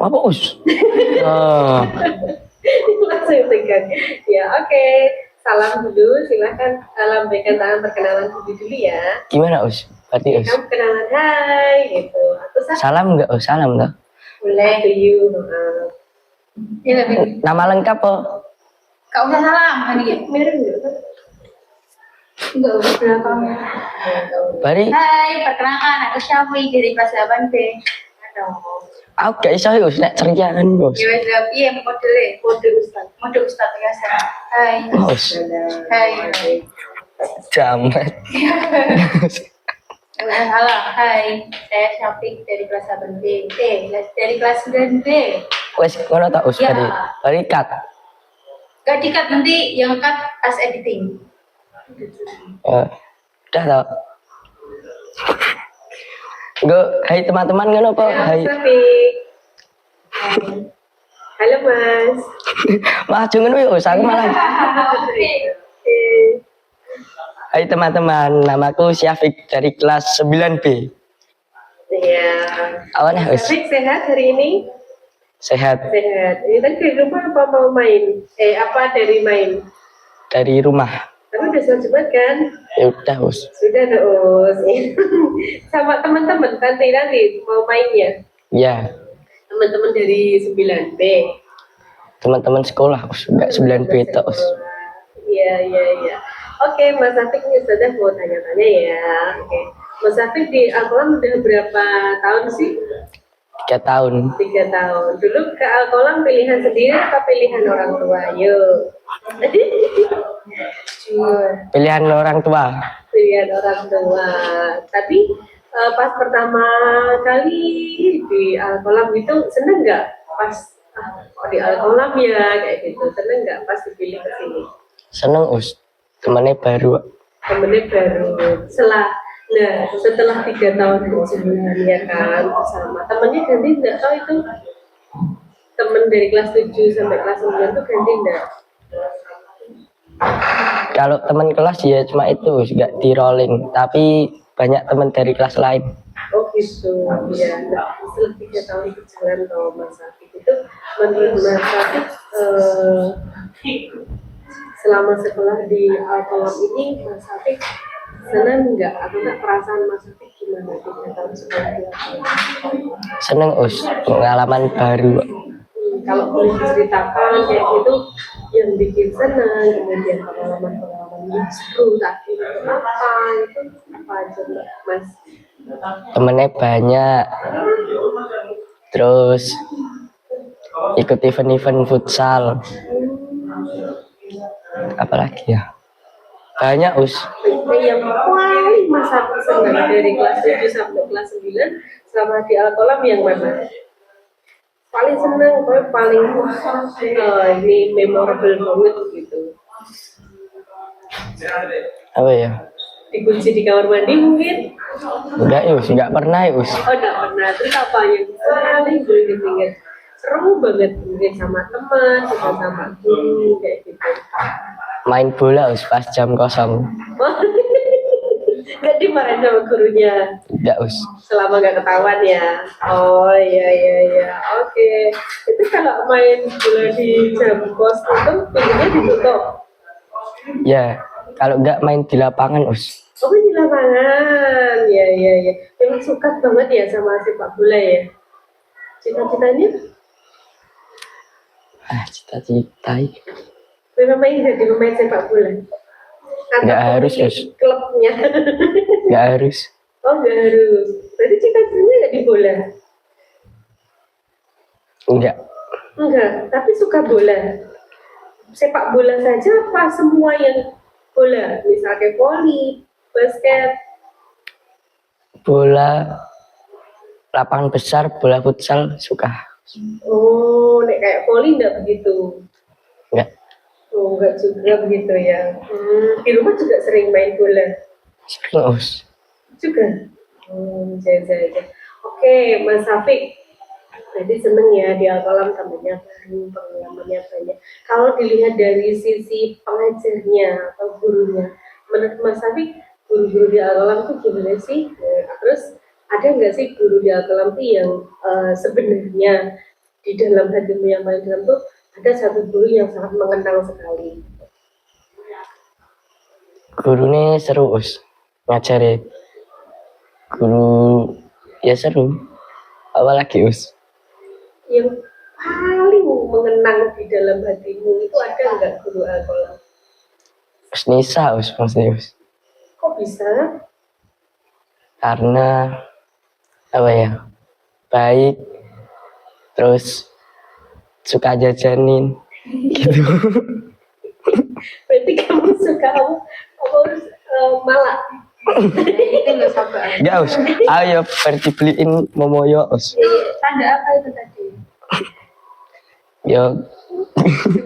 Apa us? Oh. Langsung tegang. Ya oke. Salam dulu, silakan lambaikan tangan perkenalan dulu ya. Gimana us? Berarti us. Kamu kenalan hai gitu. Atau Salam enggak us? Salam enggak? Boleh to you. Ya lebih. Nama lengkap oh? Kau usah salam hari mirip enggak? Enggak usah belakang. Bari. Hai, perkenalkan aku Syafi dari kelas 8B. Aku gak iso us nek ceriaan bos. Ya wis piye mode Ustaz biasa. Hai. Bos. Hai. Jamet. Halo, hai. Saya Syafiq dari kelas 8B. Dari kelas 9B. Wes ngono tak us Ya. bari cut. Gak di-cut nanti yang cut as editing. Udah tau. Gue, hai teman-teman ngono apa? Hai. Halo Mas. Maju ngono ya us aku malah. Hai teman-teman, namaku Syafiq dari kelas 9B. Iya. Awalnya us. Syafiq sehat hari ini? Sehat Sehat. Ini tadi di rumah apa mau main? Apa dari main? dari rumah. Kamu udah sholat Jumat kan? Ya udah us. Sudah terus. Sama teman-teman nanti mau mainnya. Ya, Teman-teman dari 9B. teman-teman sekolah us, enggak 9B itu us. Iya. Oke, Mas Syafiq ini sudah mau tanya-tanya ya. Oke. Mas Syafiq di Alkolam udah berapa tahun sih? 3 tahun. 3 tahun. Dulu ke Alkolam pilihan sendiri apa pilihan orang tua? Yuk. Pilihan orang tua. Pilihan orang tua. Tapi pas pertama kali di Alkolam itu seneng nggak? Pas di Alkolam ya kayak gitu. Seneng nggak pas dipilih ke sini? Seneng us, temannya baru. Temennya baru. Setelah 3 tahun berjalan ya kan bersama. Temennya ganti nggak? Tahu itu temen dari kelas 7 sampai kelas 9 tuh ganti nggak? Kalau teman kelas ya cuma itu, nggak di rolling. Tapi banyak teman dari kelas lain. Oh gitu, ya. Nah, setelah 3 tahun berjalan kalau Mas Syafiq itu, menurut Mas Syafiq selama sekolah di Alkolam ini, Mas Syafiq senang nggak? Atau nggak perasaan Mas Syafiq gimana 3 tahun sekolah di Alkolam? Seneng us, pengalaman baru. Kalau boleh diceritakan kayak gitu, yang bikin senang, kemudian pengalaman-pengalaman yang seru tadi itu apa aja Mas? Temennya banyak. Terus ikut event-event futsal. Apalagi ya? Banyak us. Yang paling Mas Syafiq senang dari kelas 7 sampai kelas 9 selama di Alkolam yang mana? Paling senang, paling ini memorable banget gitu. Apa ya? Dikunci di kamar mandi mungkin? Enggak us, enggak pernah us. Oh enggak pernah. Terus apa yang paling inget-inget? Seru banget mungkin sama teman, sama guru kayak gitu. Main bola us pas jam kosong. Gak dimarahin sama gurunya? Enggak us. Selama gak ketahuan ya? Oh iya. Oke. Itu kalau main bola di jam kos itu pintunya ditutup? Ya, kalau enggak main di lapangan us. Oh di lapangan? Iya. Memang suka banget ya sama sepak bola ya? Cita-citanya? Cita-cita. Memang jadi pemain sepak bola? Enggak harus us. Klubnya? Enggak harus. Oh enggak harus. Berarti cita-citanya nggak di bola? Enggak. Enggak, tapi suka bola. Sepak bola saja apa semua yang bola? Misalnya voli, basket. Bola lapangan besar, bola futsal suka. Oh, nek kayak voli enggak begitu? Enggak. Oh, enggak juga begitu ya. Di rumah juga sering main bola? Sering us. Juga? Jaga. Oke, Mas Syafiq. Jadi seneng ya di Alkolam temannya baru, pengalamannya banyak. Kalau dilihat dari sisi pengajarnya atau gurunya, menurut Mas Syafiq, guru-guru di Alkolam itu gimana sih? Terus ada nggak sih guru di Alkolam itu yang sebenarnya di dalam hatimu yang paling dalam tuh ada satu guru yang sangat mengenal sekali. Guru ini seru us ngajari. Guru ya seru. Apalagi us Yang paling mengenang di dalam hatimu itu ada nggak guru Al-Qalam? us Nisa us maksudnya us. Kok bisa? Karena apa ya, baik, terus suka jajanin gitu. Berarti kamu suka apa malak? Itu nggak sabar. Enggak us, ayo pergi beliin momoyo us. Tanda apa itu tadi? Yo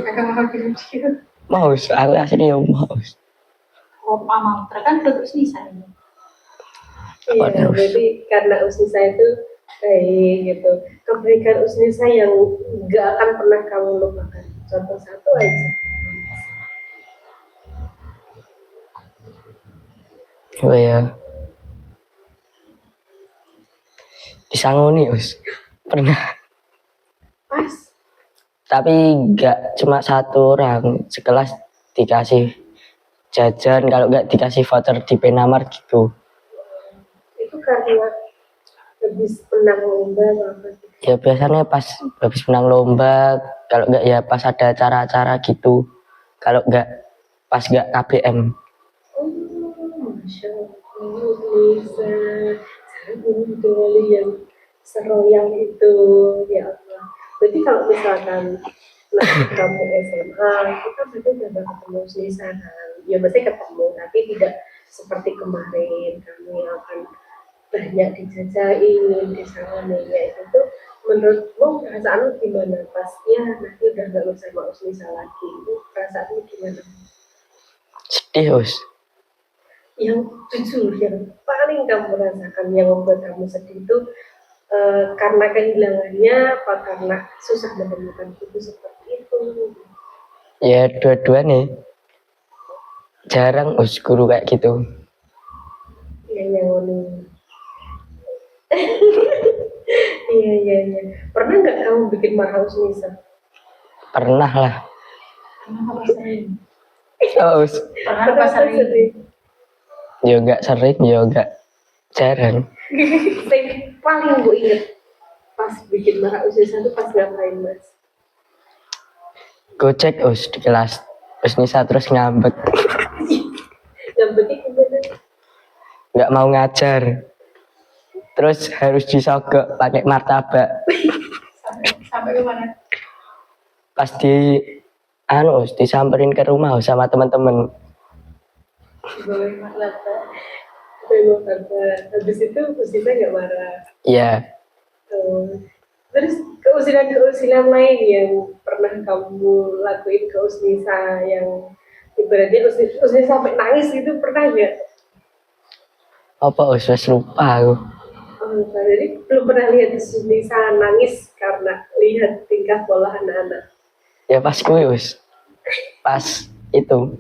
Kakak video. mau us, aku aslinya yo mau us. Oh, mama, kan terus nih saya. Iya, Waduh. berarti karena Usnisa itu baik gitu. Kebaikan Usnisa yang nggak akan pernah kamu lupakan. Contoh satu aja. Oh ya, disangoni us pernah, Pas. tapi nggak cuma satu orang sekelas dikasih jajan, kalau nggak dikasih voucher di Penamar gitu. Itu karena habis menang lomba apa gitu. Ya biasanya pas habis menang lomba, kalau nggak ya pas ada acara-acara gitu, kalau nggak pas nggak KBM. Oh, Masya Allah, bisa. Sangat dari yang seroyal itu, ya Allah. Berarti kalau misalkan nanti kamu SMA, itu kan berarti udah gak ketemu Nisa kan? Ya mesti ketemu, tapi tidak seperti kemarin. Kamu yang akan banyak dijajain, disangani, ya itu menurutmu perasaanmu gimana? Pas ya nanti udah gak sama Nisa lagi, itu perasaanmu gimana? Sedih us. Yang jujur yang paling kamu rasakan yang membuat kamu sedih itu karena kehilangannya apa karena susah menemukan guru seperti itu? Ya dua-dua nih, jarang us guru kayak gitu. Yang ini. Iya. Pernah nggak kamu bikin marah Nisa? Pernah lah. Pernah apa sering? Oh us, Pernah apa sering? ya nggak sering, ya nggak jarang. Yang paling gue inget pas bikin marah Nisa itu pas ngapain mas? Gocek us di kelas, us Nisa terus ngambek, Yang penting gimana? nggak mau ngajar, terus harus disogok pakai martabak. Sampai ke mana? Pas di us disamperin ke rumah us sama teman-teman. Di bawah martabak. Memang karena habis itu Nisa nggak marah. Ya Terus keusilan lain yang pernah kamu lakuin ke Usnisa yang ibaratnya Usnisa sampai nangis gitu pernah nggak? apa us wes lupa aku. Jadi belum pernah lihat Usnisa nangis karena lihat tingkah pola anak-anak. Ya pas kuy us, pas itu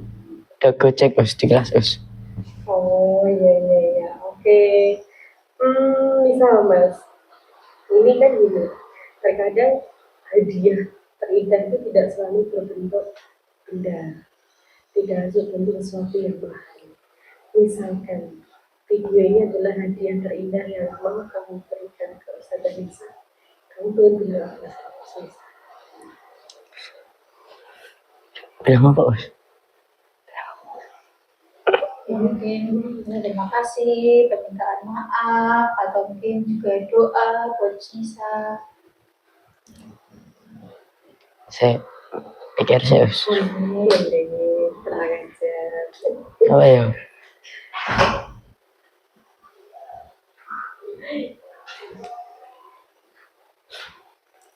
udah gocek us di kelas us. Oh iya, oke. Misal mas, ini kan gini, terkadang hadiah terindah itu tidak selalu berbentuk benda, tidak harus berbentuk sesuatu yang mahal. Misalkan video ini adalah hadiah terindah yang mau kamu berikan ke Ustazah Nisa, kamu pengen bilang apa sama Ustazah Nisa? Bilang apa us? Ya, mungkin terima kasih, permintaan maaf, atau mungkin juga doa buat Nisa. Saya pikir sih us. Tenang aja. Apa ya?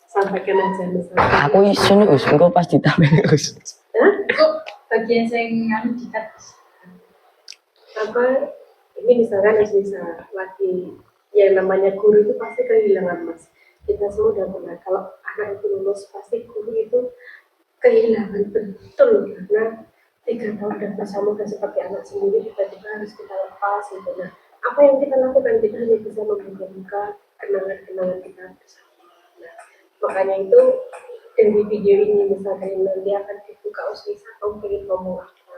Sampaikan aja misalkan. Aku isu nih us, engkau pas ditambahin us. Hah? Kok bagian yang dikat? Apa ini misalkan Nisa lagi yang namanya guru itu pasti kehilangan mas. Kita semua udah pernah kalau anak itu lulus pasti guru itu kehilangan betul karena 3 tahun dan bersama dan seperti anak sendiri tiba-tiba harus kita lepas gitu. Nah, apa yang kita lakukan kita hanya bisa membuka kenangan-kenangan kita bersama. Nah, Makanya itu dari video ini misalkan nanti akan dibuka Usnisa, kamu pengen ngomong apa?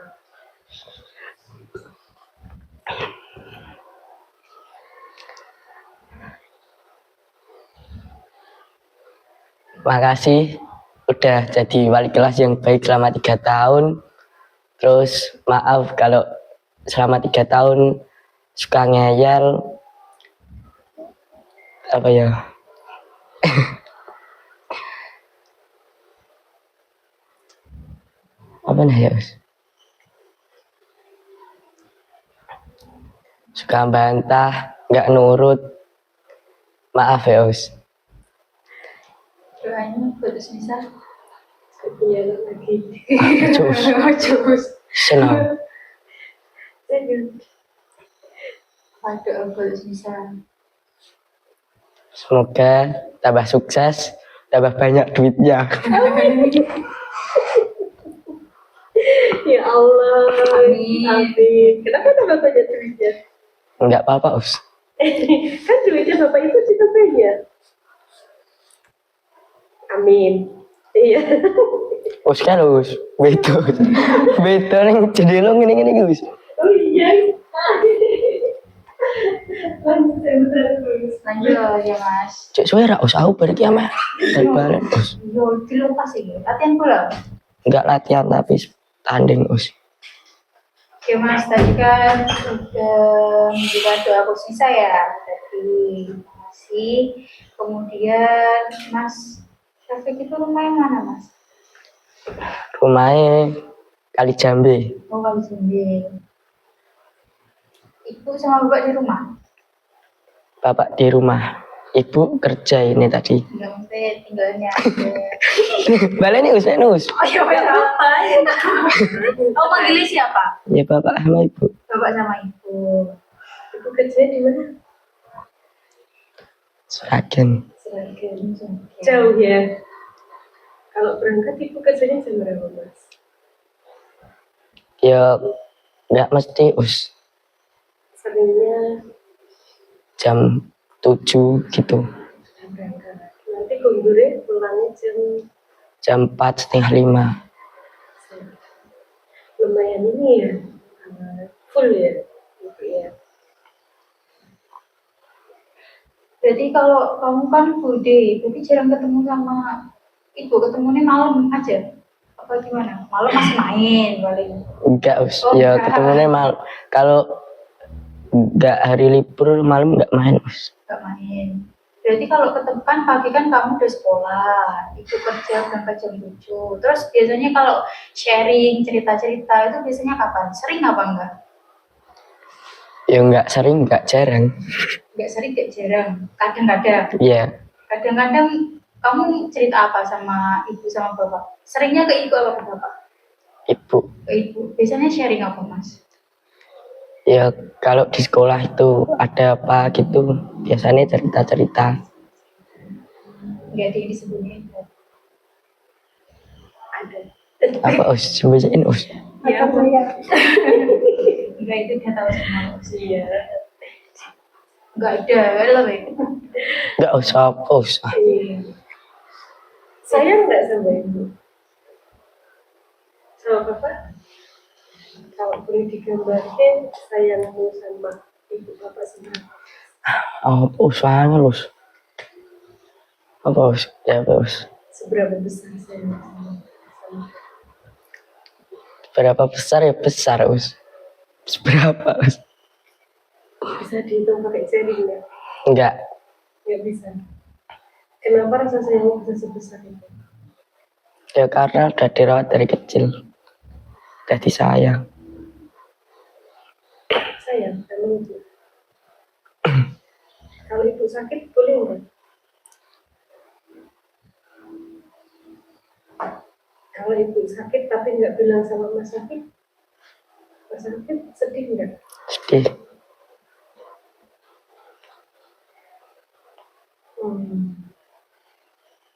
Makasih udah jadi wali kelas yang baik selama 3 tahun. Terus maaf kalau selama 3 tahun suka ngeyel. Apa ya? Apa nih ya? Suka bantah, nggak nurut. Maaf ya, Us. Doanya buat Usnisa. Punya anak lagi. Cus. Senang. Apa doa buat Usnisa? Semoga tambah sukses, tambah banyak duitnya. Ya Allah. Amin. Amin. Kenapa tambah banyak duitnya? Nggak apa-apa, Us. Kan duitnya Bapak itu juga banyak. Amin. Iya. Us kan, Us. Beda. Beda nih, jadi lo gini-gini, Us. Oh iya. Lanjut. Lanjut ya Mas. Cek suara, Us. Aku balik ya, Mas. Balik, Us. Yo, dilepas sih. Latihan pula. Nggak latihan, tapi tanding, Us. Oke Mas, tadi kan udah juga doa Usnisa ya. Tadi terima kasih. Kemudian Mas Syafiq itu rumahnya mana Mas? Rumahnya Kali Jambe. Oh, Kali Jambe. Ibu sama bapak di rumah? Bapak di rumah. Ibu kerja ini tadi. Enggak, maksudnya tinggalnya aja. Balik nih, Us. Us. Oh iya, apa? Oh, panggilnya siapa? Ya, Bapak sama Ibu. Bapak sama ibu. Ibu kerja di mana? Seragen. Seragen. Jauh ya. Kalau berangkat ibu kerjanya jam berapa Mas? Ya, nggak mesti, Us. Seringnya Jam 7 gitu. berangkat. Nanti gundurnya pulangnya Jam 4:30. lumayan ini ya, full ya, gitu ya. Berarti kalau kamu kan full day, berarti jarang ketemu sama ibu, ketemunya malam aja? Apa gimana? Malam masih main paling? Enggak, Us. Oh, Ya, enggak. ketemunya kalau nggak hari libur malam nggak main, Us. Gak main. Berarti kalau ketemu kan pagi kan kamu udah sekolah, ibu kerja berangkat jam 7. Terus biasanya kalau sharing cerita-cerita itu biasanya kapan? Sering apa enggak? Ya nggak sering, nggak jarang. Enggak sering, enggak jarang. Kadang-kadang. Iya, Kadang-kadang kamu cerita apa sama ibu sama bapak? Seringnya ke ibu apa ke bapak? Ibu. Ke ibu. Biasanya sharing apa Mas? Ya kalau di sekolah itu ada apa gitu, biasanya cerita-cerita. Enggak ada yang disembunyiin. Ada. Apa, Us? Sebacain, Us. Ya, Enggak, itu dia tahu semua. iya. Enggak ada lebih. Nggak usah, Us. Iya. Sayang nggak sama ibu? Sama bapak? Kalau boleh digambarkan sayangmu sama ibu bapak seberapa? Oh, Us, sangat, Us. Apa, Us? Ya, apa, Us? Seberapa besar sayang sama Berapa besar ya besar, Us. Seberapa, Us? bisa dihitung pakai jari nggak? Enggak. Nggak bisa. Kenapa rasa sayangmu bisa sebesar itu? Ya karena udah dirawat dari kecil. Jadi sayang. Sayang sama ibu. Kalau ibu sakit boleh nggak? Kalau ibu sakit tapi nggak bilang sama Mas Sakit, Mas Sakit sedih nggak? Sedih.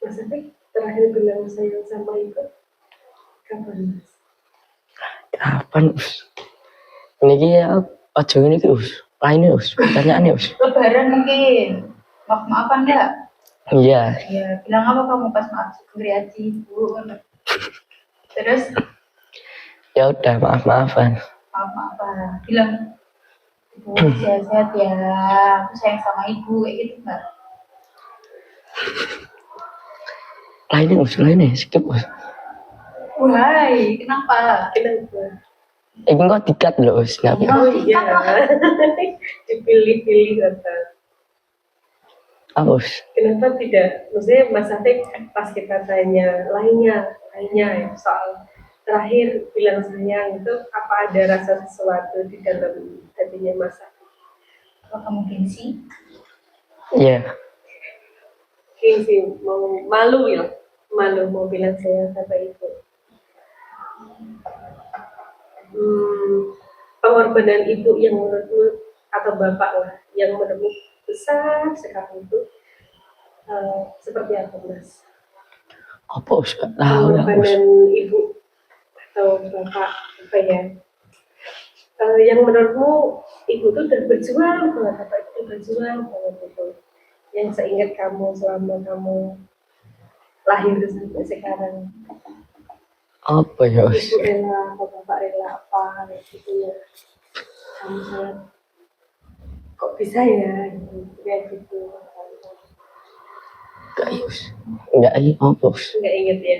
Mas Sakit terakhir bilang sayang sama ibu kapan Mas? Kapan, Us? Ini ya, ojo ini, Us. Lainnya, Us. Pertanyaannya, Us. Lebaran mungkin. Maaf-maafan enggak? Iya, Ya, bilang apa kamu pas maaf Supriyadi, Bu? Terus ya udah maaf-maafan. apa? Bilang, Bu, sehat-sehat ya, aku sayang sama ibu, kayak gitu nggak? Lainnya, skip Us. Wahai, kenapa? Kenapa? Ini kok dikat loh Us, nggak Ya. Oh iya, dipilih-pilih kata. apa Us? Kenapa tidak? Maksudnya Mas Afik pas kita tanya lainnya ya, soal terakhir bilang sayang itu apa ada rasa sesuatu di dalam hatinya Mas Afik? Kalau kamu gengsi, Iya, Oke sih, mau malu ya, malu mau bilang sayang sama ibu. Pengorbanan ibu yang menurutmu atau bapak lah yang menurutmu besar sekali itu seperti apa Mas? apa Us? Nggak tahu ya Us. Pengorbanan ibu atau bapak apa ya? Yang menurutmu ibu tuh udah berjuang banget, bapak itu berjuang banget itu. Yang seingat kamu selama kamu lahir sampai sekarang. Apa ya Us? Ibu rela atau bapak rela apa kayak gitu ya. Kamu sangat kok bisa ya gitu, kayak gitu. Nggak Us. Nggak ini apa Us? Nggak inget ya.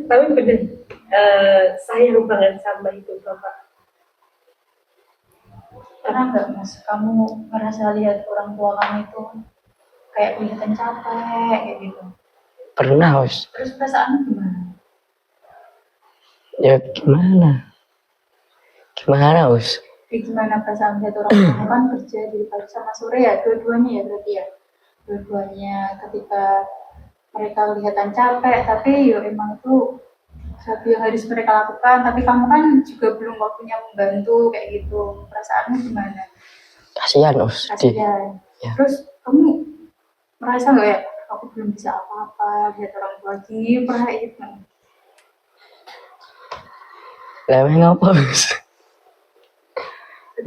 Tapi bener sayang banget sama ibu bapak. pernah nggak Mas, kamu merasa lihat orang tua kamu itu kayak kelihatan capek, kayak gitu? Pernah Us. Terus perasaanmu gimana? Ya gimana? Gimana Us? Jadi gimana perasaan lihat orang tua kamu kan kerja di pagi sama sore ya, dua-duanya ya berarti ya? Dua-duanya ketika mereka kelihatan capek, tapi yo emang itu sesuatu yang harus mereka lakukan, tapi kamu kan juga belum waktunya membantu kayak gitu. Perasaanmu gimana? Kasihan Us. Kasihan. Ya. Terus kamu merasa nggak ya, aku belum bisa apa-apa, lihat orang tua gini, pernah itu? Lemeh ngapa Us?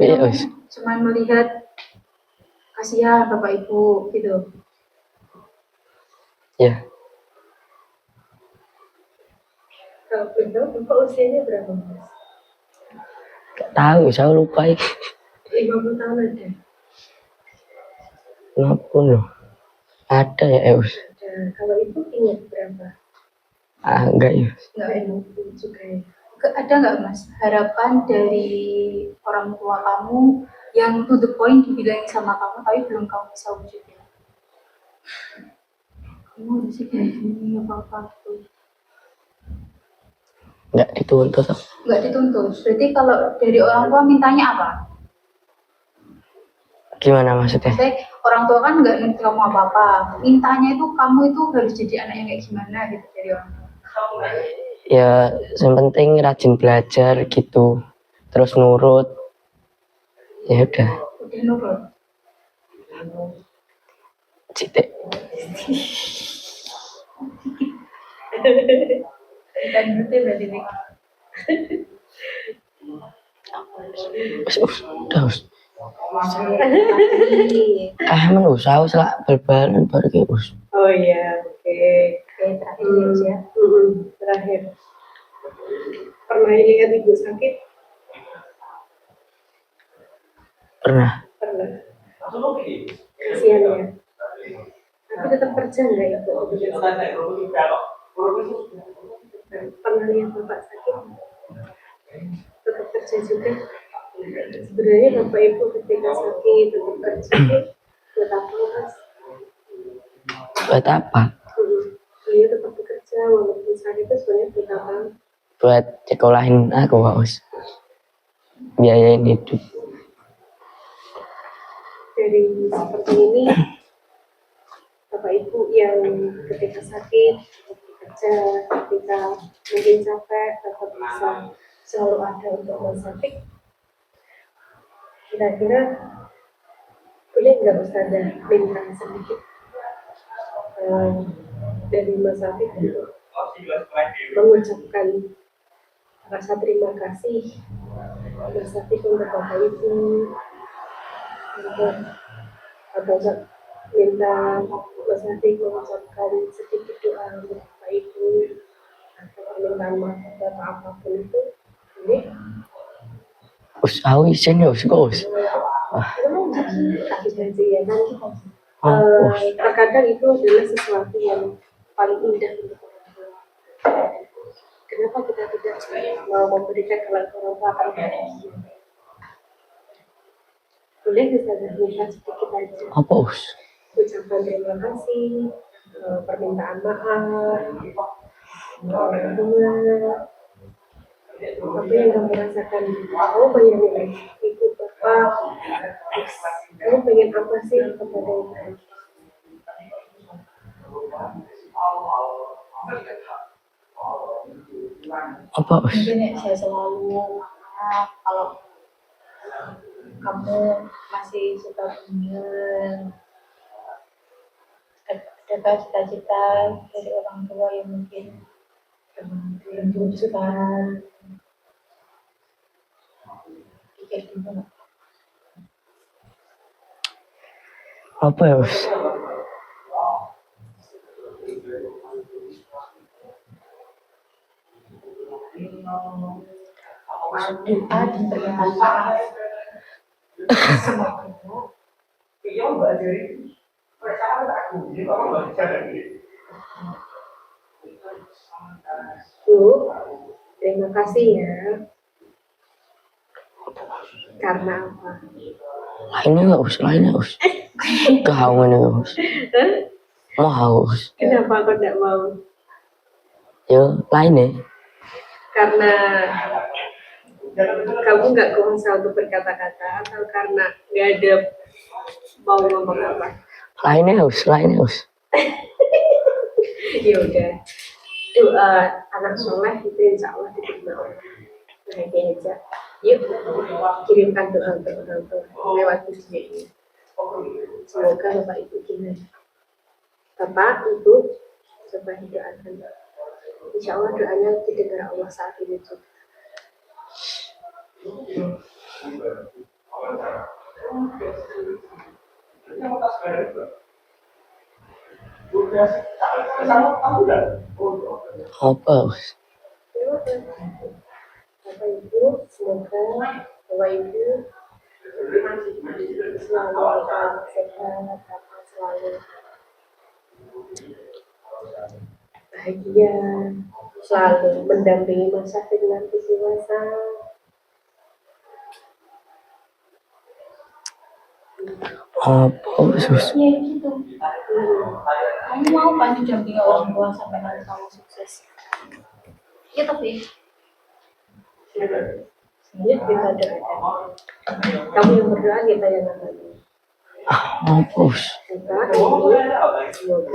Iya Kamu Us. cuma melihat kasihan bapak ibu gitu. Ya, Kalau belum tahu bapak usianya berapa Mas? nggak tahu saya lupa ini. 50 tahun ada. Kenapa loh? Ada ya Us? Ada. Kalau ibu ingat berapa? Ah, enggak ya. Nggak ingat juga ya. Ada nggak Mas harapan dari orang tua kamu yang to the point dibilangin sama kamu tapi belum kamu bisa wujudin? Kamu harus kayak gini apa tuh? Nggak dituntut. Nggak dituntut. Berarti kalau dari orang tua mintanya apa? Gimana maksudnya? Maksudnya orang tua kan nggak nuntut kamu apa-apa. Mintanya itu kamu itu harus jadi anak yang kayak gimana gitu dari orang tua. Ya, yang penting rajin belajar gitu. Terus nurut. Ya udah. Udah nurut. Citek. Kita nurutnya berarti nih. Udah Us. Men usah lah bal-balan baru kayak Us. Oh iya, oke. Oke, terakhir ya. Terakhir. Pernah lihat ibu sakit? Pernah. Pernah. Kasihan ya. Tapi tetap kerja nggak ibu? Pernah lihat bapak sakit? Tetap kerja juga. Sebenarnya bapak ibu ketika sakit tetap kerja. Buat apa Mas? Buat apa? Beliau tetap bekerja walaupun sakit itu sebenarnya buat apa? Buat sekolahin aku Us. Biayain hidup. Dari seperti ini, bapak ibu yang ketika sakit, kerja, ketika mungkin capek, tetap bisa selalu ada untuk Mas Afik. Kira-kira boleh nggak Ustazah minta sedikit dari Mas Afik untuk mengucapkan rasa terima kasih Mas Afik untuk bapak ibu, untuk Atau minta Mas Hadi mengucapkan sedikit doa untuk Bapak Ibu atau permintaan maaf atau apapun itu. Ini Us, aku isin ya, us, us. janji ya kan. Us. Terkadang itu adalah sesuatu yang paling indah untuk orang tua. Kenapa kita tidak mau memberikan kalau orang tua akan bahagia? Boleh kita minta sedikit aja. Apa, us? Ucapan terima kasih, permintaan maaf, bunga, apa yang kamu rasakan? Kamu bayangin ibu bapak, kamu pengen apa sih kepada ibu? Apa, us? Mungkin ya, saya selalu maaf kalau kamu masih suka bunga. Ada cita-cita dari orang tua yang mungkin belum diwujudkan. Kayak gimana? Apa ya, us? Doa dan permintaan maaf. Semoga Bu, terima kasih ya. Karena apa? Lainnya nggak, us? Lainnya, us? Kehaungan ya, us? Mau, us? Kenapa kau tidak mau? Ya, lainnya. Karena kamu nggak kuasa untuk berkata-kata atau karena nggak ada mau ngomong apa? Lainnya, us? Lainnya, us? Ya udah, doa anak soleh itu insya Allah diterima Allah. Bahagia aja. Yuk kirimkan doa untuk orang tua lewat video ini. Semoga Bapak Ibu gimana? Bapak Ibu coba didoakan. Insya Allah doanya didengar Allah saat ini juga. Apa, us? Bapak Ibu, semoga Bapak Ibu selalu sehat, selalu bahagia, selalu mendampingi masa dengan visi masa. Apa, us? ya gitu. Kamu mau kan didampingi orang tua sampai nanti kamu sukses? Ya tapi Ya, kita doakan. Kamu yang berdoa, kita yang amin. Apa, us? Bapak Ibu, semoga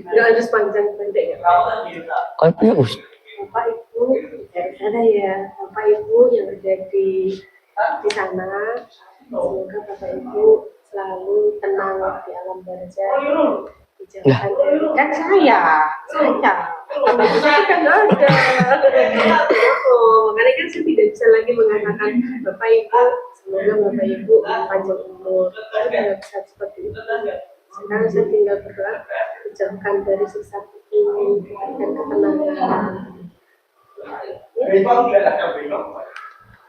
nggak harus panjang pendek ya. Apa, us? Bapak Ibu ada ya, Bapak Ibu yang ada di sana, semoga Bapak Ibu selalu tenang di alam barzah, dijauhkan dari kan saya Bapak Ibu kan nggak ada. Oh, makanya kan saya tidak bisa lagi mengatakan Bapak Ibu, semoga Bapak Ibu panjang umur, saya tidak bisa seperti itu. Sekarang saya tinggal berdoa dijauhkan dari siksa ini dan ketenangan.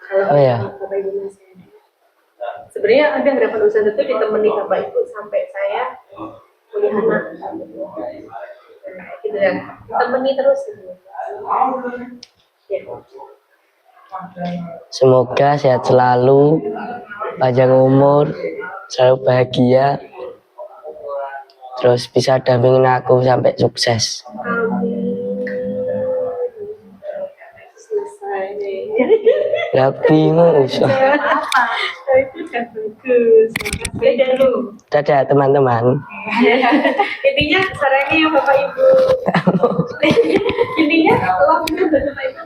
Oh ya. Bapak Ibu masih ada. Sebenarnya ada harapan usaha itu ditemani Bapak Ibu sampai saya punya anak. Gitu ya, temani terus. Ya. Semoga sehat selalu, panjang umur, selalu bahagia, terus bisa dampingin aku sampai sukses. Amin. Selesai. Ya bingung, us. apa? Itu udah bagus. Beda lu. Dadah teman-teman. Intinya sarannya ya Bapak Ibu. Intinya love-nya buat Bapak Ibu.